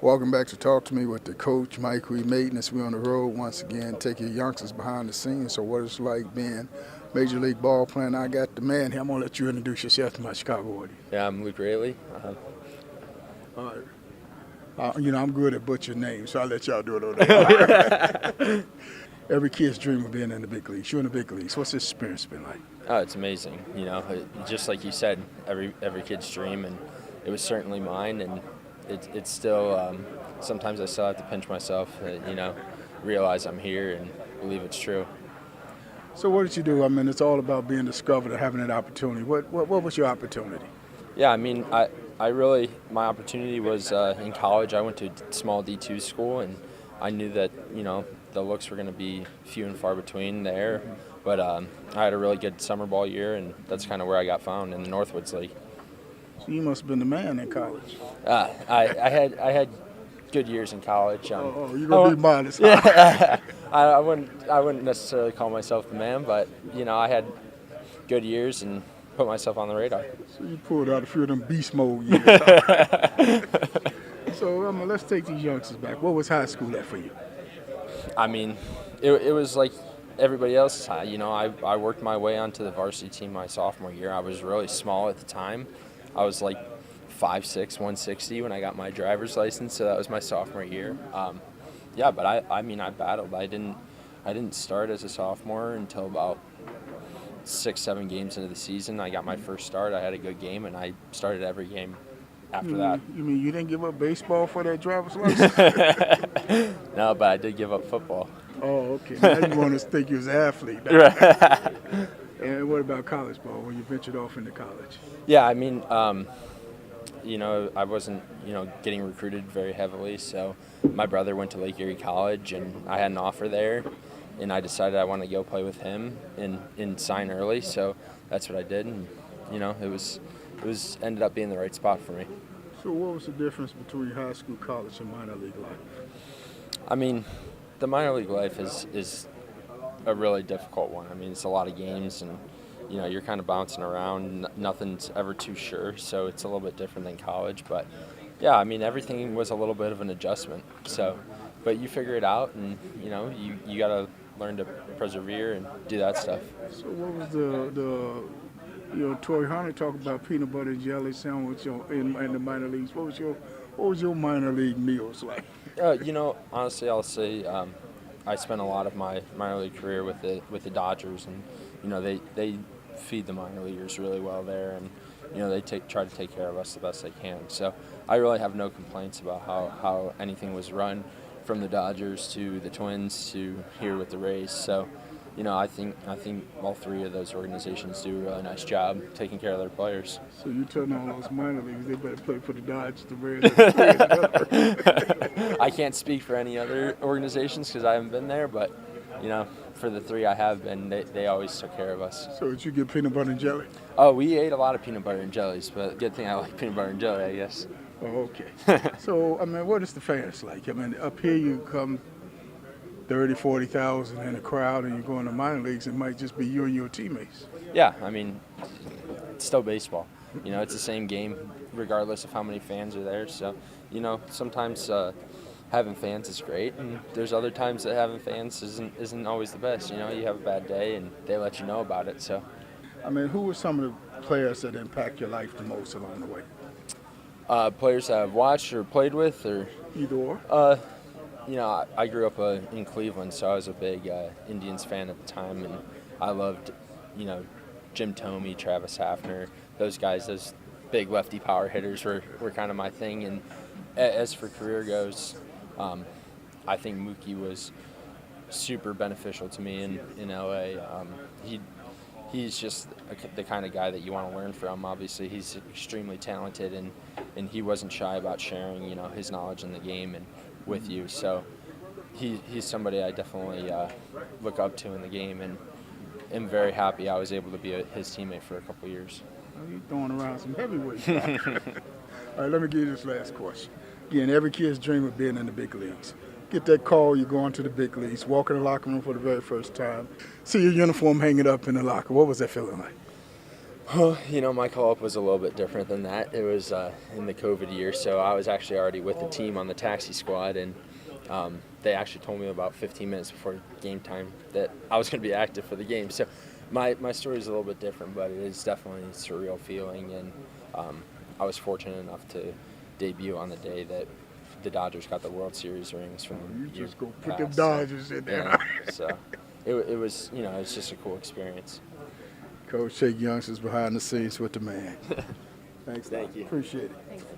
Welcome back to Talk to Me with the coach, Mayden, as we're on the road once again, take your youngsters behind the scenes. So what it's like being Major League ball player. I got the man here. I'm going to let you introduce yourself to my Chicago audience. Yeah, I'm Raley. All right. I'm good at butchering names, so I'll let y'all do it over there. Every kid's dream of being in the big leagues. You're in the big leagues. What's this experience been like? Oh, it's amazing. Just like you said, every kid's dream, and it was certainly mine. And it's still sometimes I still have to pinch myself, realize I'm here and believe it's true. So what did you do? I mean, it's all about being discovered and having an opportunity. What was your opportunity? Yeah, my opportunity was in college. I went to a small D2 school, and I knew that the looks were going to be few and far between there. But I had a really good summer ball year, and that's kind of where I got found in the Northwoods League. So you must have been the man in college. I had good years in college. You're gonna be modest. Yeah, I wouldn't necessarily call myself the man, but I had good years and put myself on the radar. So you pulled out a few of them beast mode years. So let's take these youngsters back. What was high school like for you? It was like everybody else. I worked my way onto the varsity team my sophomore year. I was really small at the time. I was like 5'6", 160 when I got my driver's license, so that was my sophomore year. But I battled. I didn't start as a sophomore until about 6-7 games into the season. I got my first start. I had a good game, and I started every game after that. You mean you didn't give up baseball for that driver's license? No, but I did give up football. Oh, okay. Now you want to think you was an athlete. Right. And what about college ball when you ventured off into college? Yeah, I wasn't, getting recruited very heavily. So my brother went to Lake Erie College, and I had an offer there, and I decided I wanted to go play with him and sign early. So that's what I did, and it was ended up being the right spot for me. So what was the difference between high school, college, and minor league life? The minor league life is a really difficult one. It's a lot of games, and you're kind of bouncing around. Nothing's ever too sure, so it's a little bit different than college. But yeah, everything was a little bit of an adjustment. So, but you figure it out, and you got to learn to persevere and do that stuff. So what was Torrey Hunter talked about peanut butter and jelly sandwich in the minor leagues. What was your minor league meals like? Honestly, I'll say I spent a lot of my minor league career with the Dodgers, and they feed the minor leaguers really well there, and they try to take care of us the best they can. So I really have no complaints about how anything was run, from the Dodgers to the Twins to here with the Rays. So I think all three of those organizations do a really nice job taking care of their players. So you telling all those minor leagues they better play for the Dodgers, the Rays, the Twins? I can't speak for any other organizations because I haven't been there, but for the three I have been, they always took care of us. So did you get peanut butter and jelly? Oh, we ate a lot of peanut butter and jellies, but good thing I like peanut butter and jelly, I guess. Oh, okay. So what is the fans like? Up here you come 30, 40,000 in a crowd, and you go in the minor leagues, it might just be you and your teammates. Yeah, it's still baseball. It's the same game regardless of how many fans are there. So, sometimes having fans is great, and there's other times that having fans isn't always the best. You have a bad day, and they let you know about it. So, who were some of the players that impact your life the most along the way? Players that I've watched or played with, or either or. I grew up in Cleveland, so I was a big Indians fan at the time, and I loved, Jim Thome, Travis Hafner, those guys, those big lefty power hitters were kind of my thing. And as for career goes, I think Mookie was super beneficial to me in LA. He's just the kind of guy that you want to learn from. Obviously, he's extremely talented, and he wasn't shy about sharing, his knowledge in the game and with you. So he's somebody I definitely look up to in the game, and am very happy I was able to be his teammate for a couple of years. You're throwing around some heavyweights. All right, let me give you this last question. Again, every kid's dream of being in the big leagues. Get that call, you're going to the big leagues, walk in the locker room for the very first time, see your uniform hanging up in the locker. What was that feeling like? Well, my call-up was a little bit different than that. It was in the COVID year, so I was actually already with the team on the taxi squad, and they actually told me about 15 minutes before game time that I was going to be active for the game. So my story is a little bit different, but it is definitely a surreal feeling, and I was fortunate enough to debut on the day that the Dodgers got the World Series rings from You year just go put past. them Dodgers in there. Yeah, so it was, it's just a cool experience. Coach, take youngsters behind the scenes with the man. Thanks. Thank you. Appreciate it.